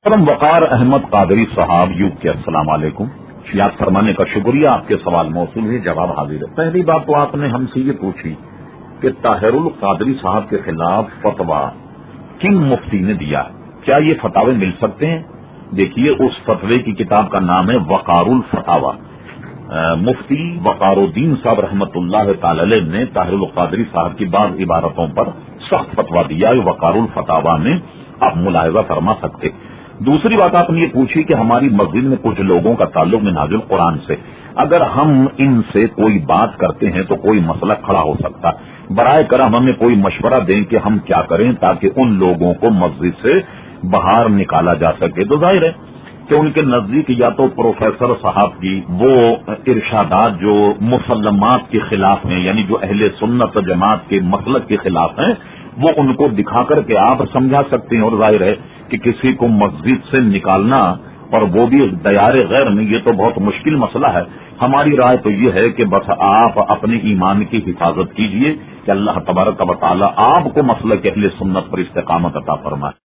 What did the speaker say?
محترم وقار احمد قادری صاحب یو کے السلام علیکم. یاد فرمانے کا شکریہ. آپ کے سوال موصول ہے، جواب حاضر ہے. پہلی بات تو آپ نے ہم سے یہ پوچھی کہ طاہر القادری صاحب کے خلاف فتویٰ کن مفتی نے دیا ہے، کیا یہ فتاوے مل سکتے ہیں؟ دیکھیے، اس فتوے کی کتاب کا نام ہے وقار الفتاوی. مفتی وقار الدین صاحب رحمت اللہ تعالی علیہ نے طاہر القادری صاحب کی بعض عبارتوں پر سخت فتویٰ دیا ہے. وقار الفتاوی میں آپ ملاحظہ فرما سکتے. دوسری بات آپ نے یہ پوچھی کہ ہماری مسجد میں کچھ لوگوں کا تعلق منہاج القرآن سے، اگر ہم ان سے کوئی بات کرتے ہیں تو کوئی مسئلہ کھڑا ہو سکتا ہے. برائے کرم ہمیں کوئی مشورہ دیں کہ ہم کیا کریں تاکہ ان لوگوں کو مسجد سے باہر نکالا جا سکے. تو ظاہر ہے کہ ان کے نزدیک یا تو پروفیسر صاحب کی وہ ارشادات جو مسلمات کے خلاف ہیں، یعنی جو اہل سنت جماعت کے مسلک کے خلاف ہیں، وہ ان کو دکھا کر کے آپ سمجھا سکتے ہیں. اور ظاہر ہے کہ کسی کو مسجد سے نکالنا اور وہ بھی دیار غیر میں، یہ تو بہت مشکل مسئلہ ہے. ہماری رائے تو یہ ہے کہ بس آپ اپنے ایمان کی حفاظت کیجئے کہ اللہ تبارک و تعالی آپ کو مسلک اہل سنت پر استقامت عطا فرمائے.